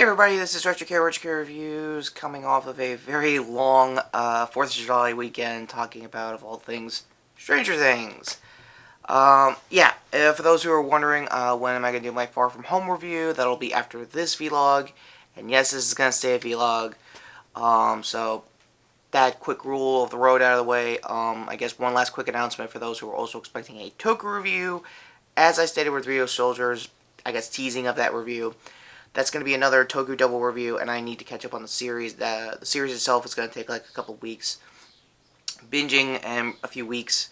everybody, this is Retrokid Reviews, coming off of a very long 4th of July weekend, talking about, of all things, Stranger Things. For those who are wondering, when am I going to do my Far From Home review, that'll be after this vlog, and yes, this is going to stay a vlog, so that quick rule of the road out of the way. I guess one last quick announcement for those who are also expecting a Toku review. As I stated with Rio Soldiers, I guess teasing of that review, that's going to be another Toku double review, and I need to catch up on the series. The series itself is going to take like a couple weeks. Binging and a few weeks,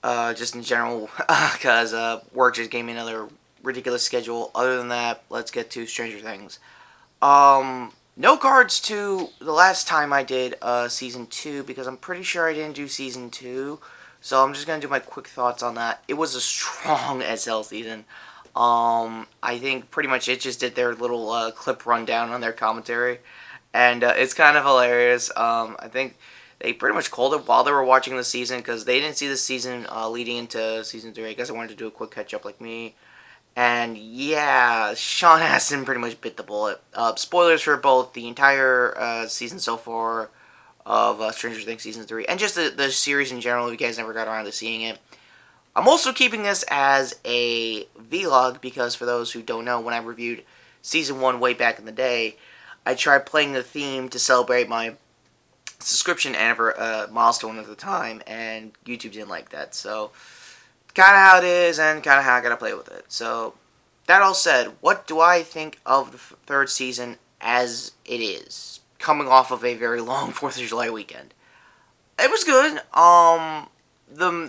just in general, because work just gave me another ridiculous schedule. Other than that, let's get to Stranger Things. No cards to the last time I did Season 2, because I'm pretty sure I didn't do Season 2. So I'm just going to do my quick thoughts on that. It was a strong SL season. I think pretty much it just did their little clip rundown on their commentary, and it's kind of hilarious. I think they pretty much called it while they were watching the season, because they didn't see the season leading into Season 3. I guess I wanted to do a quick catch-up like me. And yeah, Sean Astin pretty much bit the bullet. Spoilers for both the entire season so far of Stranger Things Season 3, and just the series in general, if you guys never got around to seeing it. I'm also keeping this as a vlog because, for those who don't know, when I reviewed Season 1 way back in the day, I tried playing the theme to celebrate my subscription milestone at the time, and YouTube didn't like that. So, kind of how it is, and kind of how I gotta play with it. So, that all said, what do I think of the third season as it is, coming off of a very long 4th of July weekend? It was good.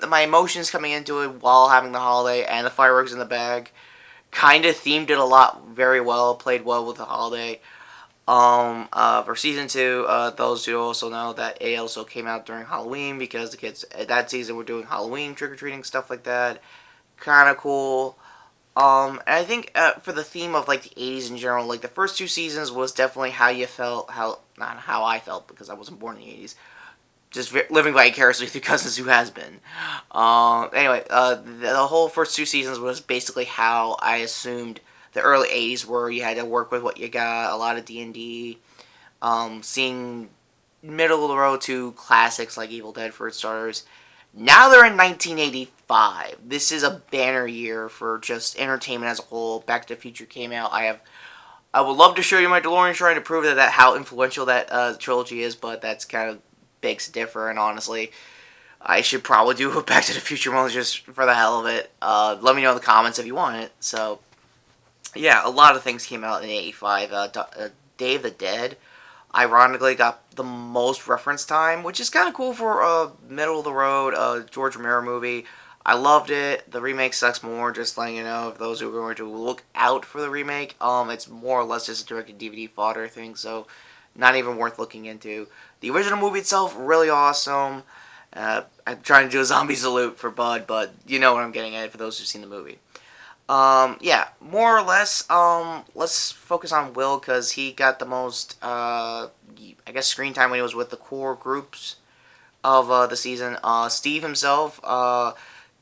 My emotions coming into it while having the holiday and the fireworks in the bag kind of themed it a lot very well, played well with the holiday. For Season 2, those who also know that it also came out during Halloween, because the kids that season were doing Halloween trick-or-treating, stuff like that. Kind of cool. And I think for the theme of like the 80s in general, like the first two seasons was definitely how you felt, not how I felt, because I wasn't born in the 80s. Just living vicariously through Cousins Who Has Been. Anyway, the whole first two seasons was basically how I assumed the early 80s were. You had to work with what you got, a lot of D&D, seeing middle of the road to classics like Evil Dead, for starters. Now they're in 1985. This is a banner year for just entertainment as a whole. Back to the Future came out. I would love to show you my DeLorean trying to prove that how influential that trilogy is, but that's kind of begs differ, and honestly, I should probably do a Back to the Future one just for the hell of it. Let me know in the comments if you want it. So, yeah, a lot of things came out in 85. Day of the Dead, ironically, got the most reference time, which is kind of cool for a middle-of-the-road George Romero movie. I loved it. The remake sucks more, just letting you know, if those who are going to look out for the remake. It's more or less just a direct-to-DVD fodder thing, so not even worth looking into. The original movie itself, really awesome. I'm trying to do a zombie salute for Bud, but you know what I'm getting at for those who've seen the movie. Yeah, more or less, let's focus on Will, because he got the most, I guess, screen time when he was with the core groups of the season. Steve himself, God,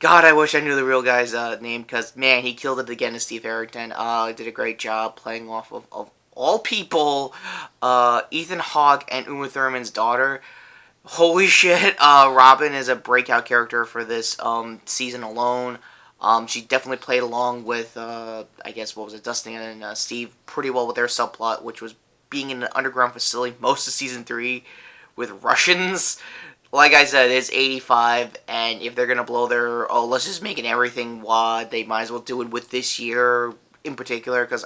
I wish I knew the real guy's name, because, man, he killed it again as Steve Harrington. Did a great job playing off of all people, Ethan Hawke and Uma Thurman's daughter. Holy shit, Robin is a breakout character for this season alone. She definitely played along with, I guess, what was it, Dustin and Steve pretty well with their subplot, which was being in an underground facility most of Season 3 with Russians. Like I said, it's 85, and if they're going to blow their, let's just make it everything WAD, they might as well do it with this year in particular, because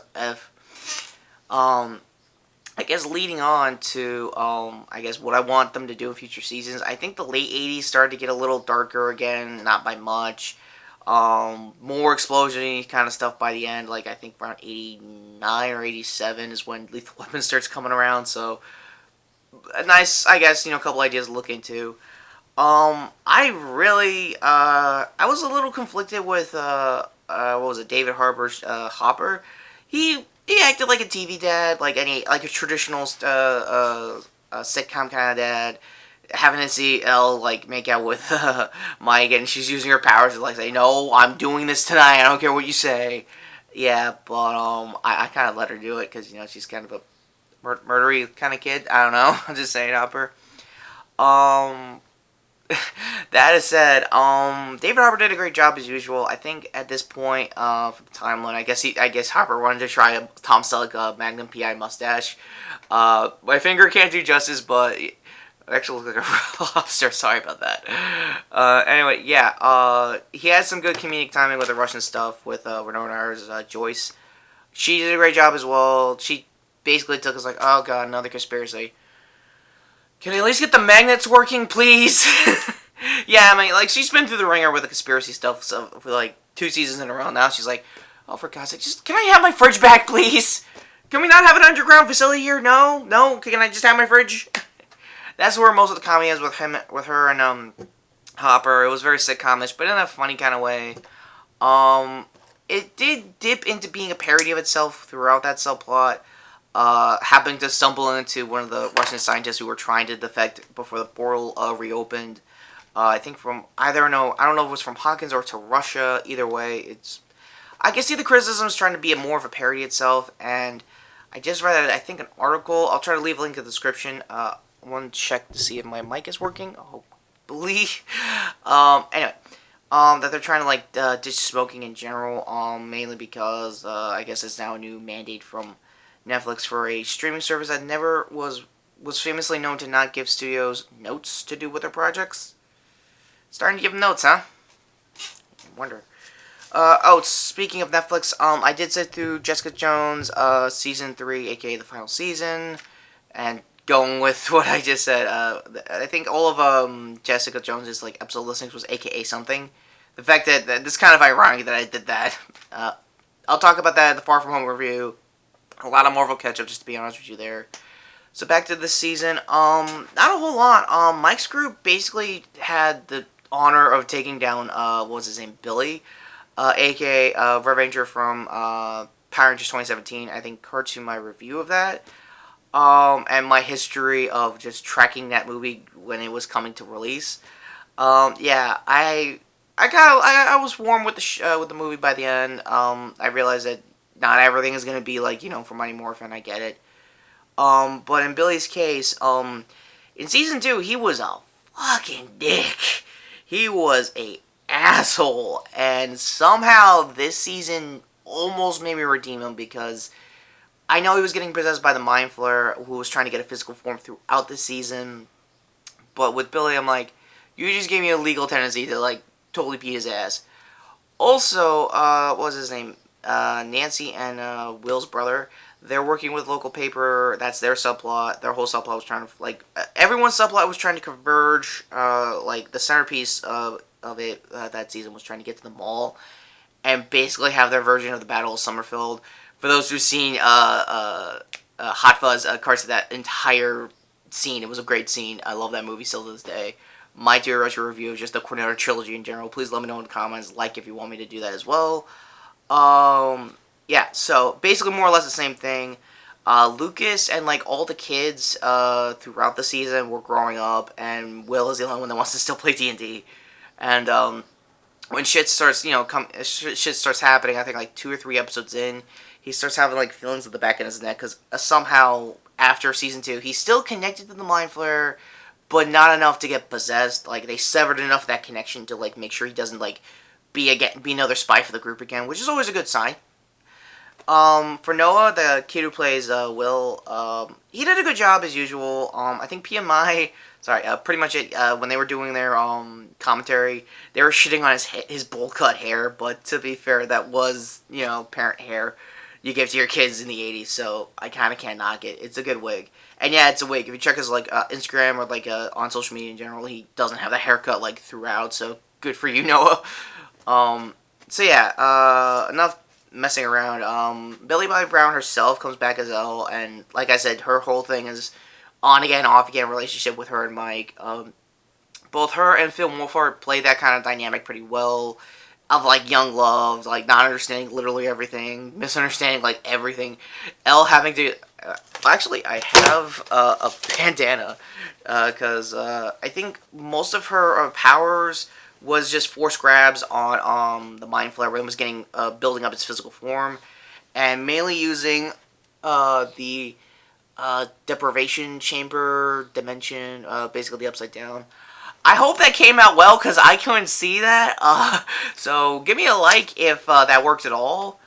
I guess leading on to, I guess what I want them to do in future seasons, I think the late 80s started to get a little darker again, not by much. More explosion-y kind of stuff by the end, like I think around 89 or 87 is when Lethal Weapon starts coming around, so a nice, I guess, a couple ideas to look into. I really, I was a little conflicted with, what was it, David Harbour's, Hopper. He acted like a TV dad, like a traditional sitcom kind of dad, having to see Elle like make out with Mike, and she's using her powers to like say, "No, I'm doing this tonight. I don't care what you say." Yeah, but I kind of let her do it because she's kind of a murdery kind of kid. I don't know. I'm just saying, Hopper. Um, that is said, David Harbour did a great job as usual. I think at this point, for the timeline, I guess Harper wanted to try a Tom Selleck Magnum PI mustache. My finger can't do justice, but it actually looks like a lobster. Sorry about that. Anyway, yeah, he had some good comedic timing with the Russian stuff with Winona Ryder's Joyce. She did a great job as well. She basically took us like, oh god, another conspiracy. Can I at least get the magnets working, please? Yeah, I mean, like, she's been through the ringer with the conspiracy stuff for, like, 2 seasons in a row. Now she's like, oh, for God's sake, just, can I have my fridge back, please? Can we not have an underground facility here? No? No? Can I just have my fridge? That's where most of the comedy is with her and, Hopper. It was very sitcomish, but in a funny kind of way. It did dip into being a parody of itself throughout that subplot. Happening to stumble into one of the Russian scientists who were trying to defect before the portal reopened. I think from I don't know if it was from Hawkins or to Russia. Either way, I can see the criticism is trying to be more of a parody itself, and I just read I think an article. I'll try to leave a link in the description. One check to see if my mic is working. Hopefully. Anyway. That they're trying to like ditch smoking in general. Mainly because I guess it's now a new mandate from Netflix for a streaming service that never was famously known to not give studios notes to do with their projects. Starting to give them notes, huh? I wonder. Speaking of Netflix, I did sit through Jessica Jones, season 3, aka the final season, and going with what I just said, I think all of Jessica Jones's like episode listings was aka something. The fact that it's kind of ironic that I did that. I'll talk about that in the Far From Home review. A lot of Marvel catch up, just to be honest with you there. So back to this season, not a whole lot. Mike's group basically had the honor of taking down, what was his name, Billy, aka Red Ranger from Power Rangers 2017. I think cartoon my review of that. And my history of just tracking that movie when it was coming to release. Yeah, I was warm with the movie by the end. I realized that not everything is gonna be like for Mighty Morphin. I get it. But in Billy's case, in season 2, he was a fucking dick. He was a asshole, and somehow this season almost made me redeem him because I know he was getting possessed by the Mind Flayer, who was trying to get a physical form throughout the season. But with Billy, I'm like, you just gave me a legal tendency to like totally beat his ass. Also, what was his name? Nancy and Will's brother. They're working with local paper. That's their subplot. Their whole subplot was trying to everyone's subplot was trying to converge. Like the centerpiece of it that season was trying to get to the mall and basically have their version of the Battle of Summerfield. For those who've seen Hot Fuzz, parts of that entire scene, it was a great scene. I love that movie still to this day. My Dear Retro review of just the Cornetto trilogy in general. Please let me know in the comments, like if you want me to do that as well. Yeah, so basically more or less the same thing. Lucas and like all the kids throughout the season were growing up, and Will is the only one that wants to still play D&D. And when shit starts, shit starts happening, I think like 2 or 3 episodes in, he starts having like feelings at the back of his neck because somehow after season 2, he's still connected to the Mind Flayer, but not enough to get possessed. Like they severed enough of that connection to like make sure he doesn't like be another spy for the group again, which is always a good sign. For Noah, the kid who plays Will, he did a good job as usual. I think pretty much it. When they were doing their commentary, they were shitting on his bowl cut hair. But to be fair, that was parent hair you give to your kids in the '80s. So I kind of can't knock it. It's a good wig, and yeah, it's a wig. If you check his like Instagram or like on social media in general, he doesn't have that haircut like throughout. So good for you, Noah. So yeah, enough messing around. Billy Bobby Brown herself comes back as Elle, and like I said, her whole thing is on again, off again relationship with her and Mike. Both her and Phil Wolfhard play that kind of dynamic pretty well, of like young love, like not understanding literally everything, misunderstanding like everything. Elle having to actually, I have a bandana because I think most of her powers was just force grabs on the Mind Flayer when it was getting building up its physical form, and mainly using the deprivation chamber dimension, basically the upside down. I hope that came out well because I couldn't see that. So give me a like if that worked at all.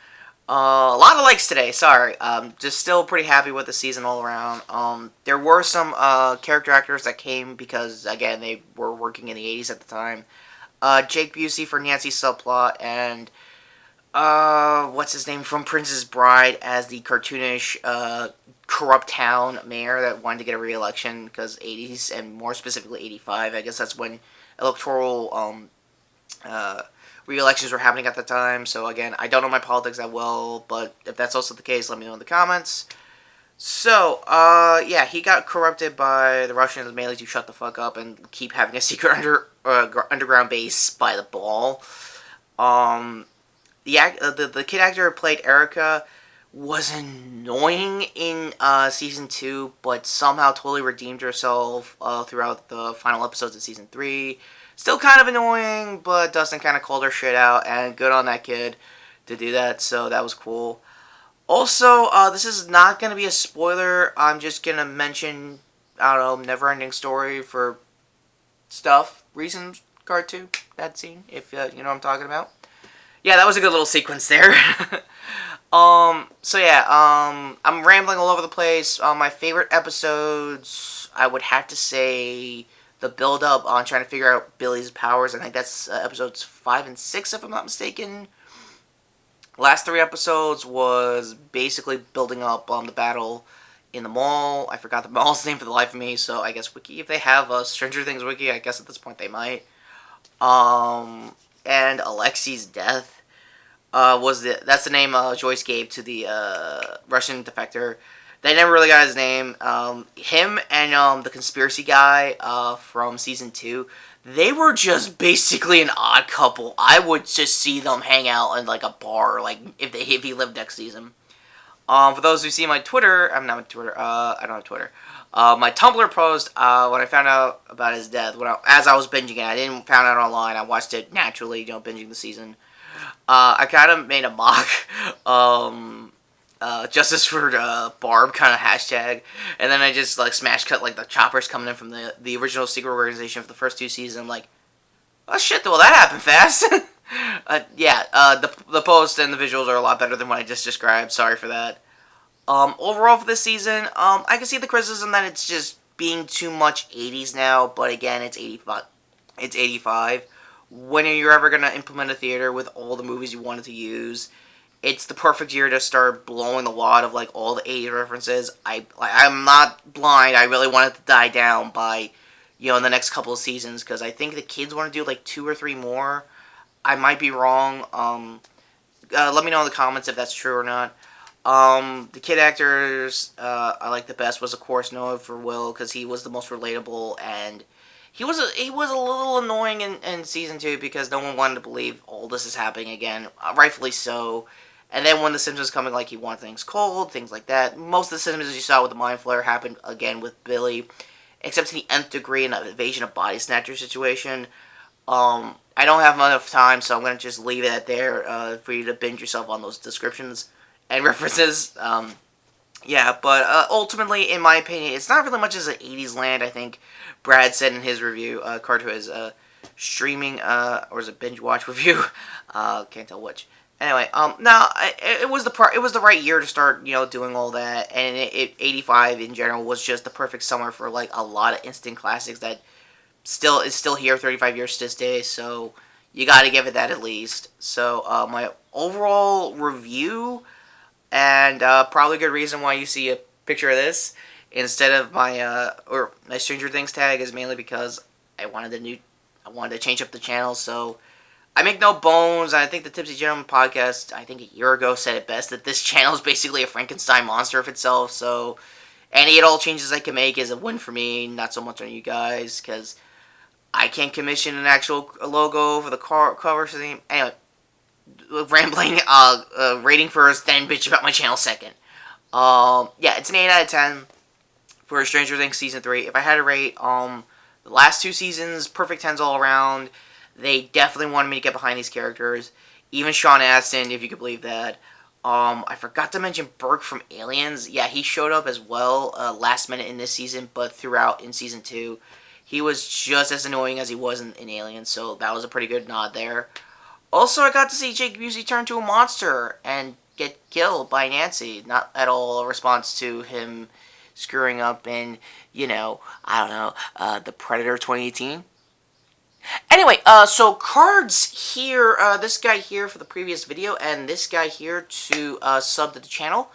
A lot of likes today. Sorry. Just still pretty happy with the season all around. There were some character actors that came because again they were working in the 80s at the time. Jake Busey for Nancy's subplot and what's his name from Princess Bride as the cartoonish corrupt town mayor that wanted to get a re-election because 80s and more specifically 85. I guess that's when electoral re-elections were happening at the time. So again, I don't know my politics that well, but if that's also the case, let me know in the comments. So, yeah, he got corrupted by the Russians mainly to shut the fuck up and keep having a secret underground base by the ball. The kid actor who played Erica was annoying in season 2, but somehow totally redeemed herself throughout the final episodes of season 3. Still kind of annoying, but Dustin kind of called her shit out, and good on that kid to do that, so that was cool. Also, this is not going to be a spoiler. I'm just going to mention, I don't know, Neverending Story for reasons, part 2, that scene, if you know what I'm talking about. Yeah, that was a good little sequence there. So yeah, I'm rambling all over the place. My favorite episodes, I would have to say the build-up on trying to figure out Billy's powers. I think that's episodes 5 and 6, if I'm not mistaken. Last 3 episodes was basically building up on the battle in the mall. I forgot the mall's name for the life of me, so I guess Wiki, if they have a Stranger Things Wiki, I guess at this point they might. And Alexi's death that's the name Joyce gave to the Russian defector. They never really got his name. Him and the conspiracy guy from season 2, they were just basically an odd couple. I would just see them hang out in like a bar, like if he lived next season. For those who see my Twitter, I'm not my Twitter. I don't have Twitter. My Tumblr post when I found out about his death, as I was binging it, I didn't found out online. I watched it naturally, binging the season. I kind of made a mock Justice for Barb kind of hashtag, and then I just like smash cut like the choppers coming in from the original secret organization for the first 2 seasons. I'm like, oh shit, well that happened fast. Yeah, the post and the visuals are a lot better than what I just described. Sorry for that. Overall for this season, I can see the criticism that it's just being too much 80s now, but again, it's 85. It's 85. When you're ever going to implement a theater with all the movies you wanted to use, it's the perfect year to start blowing the wad of like all the 80s references. I'm not blind. I really want it to die down by, in the next couple of seasons, because I think the kids want to do like 2 or 3 more. I might be wrong. Let me know in the comments if that's true or not. The kid actors I like the best was of course Noah for Will, because he was the most relatable, and he was a little annoying in season 2 because no one wanted to believe all this is happening again, rightfully so. And then when the Simpsons coming, like he wanted things cold, things like that. Most of the Simpsons you saw with the Mind Flayer happened again with Billy, except to the nth degree in the invasion of body snatcher situation. I don't have enough time, so I'm gonna just leave it there for you to binge yourself on those descriptions and references. Yeah, but ultimately, in my opinion, it's not really much as an 80s land. I think Brad said in his review, according to his streaming or is it binge watch review? Can't tell which. Anyway, no, it was the right year to start, doing all that, and 85 in general was just the perfect summer for like a lot of instant classics that is still here 35 years to this day. So you got to give it that at least. So my overall review. And probably a good reason why you see a picture of this instead of my Stranger Things tag is mainly because I wanted to change up the channel. So I make no bones. I think the Tipsy Gentleman podcast, I think a year ago, said it best that this channel is basically a Frankenstein monster of itself. So any at all changes I can make is a win for me, not so much on you guys, because I can't commission an actual logo for the cover theme. Anyway. Rambling, rating first, then bitch about my channel second. Yeah, it's an 8 out of 10 for Stranger Things Season 3. If I had to rate, the last 2 seasons, perfect 10s all around. They definitely wanted me to get behind these characters. Even Sean Astin, if you could believe that. I forgot to mention Burke from Aliens. Yeah, he showed up as well last minute in this season, but throughout in season 2, he was just as annoying as he was in Aliens, so that was a pretty good nod there. Also, I got to see Jake Busey turn to a monster and get killed by Nancy. Not at all a response to him screwing up in, I don't know, The Predator 2018. Anyway, so cards here, this guy here for the previous video, and this guy here to sub to the channel.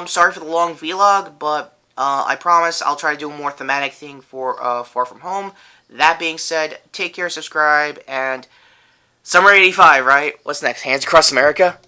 Sorry for the long vlog, but I promise I'll try to do a more thematic thing for Far From Home. That being said, take care, subscribe, and Summer 85, right? What's next? Hands Across America?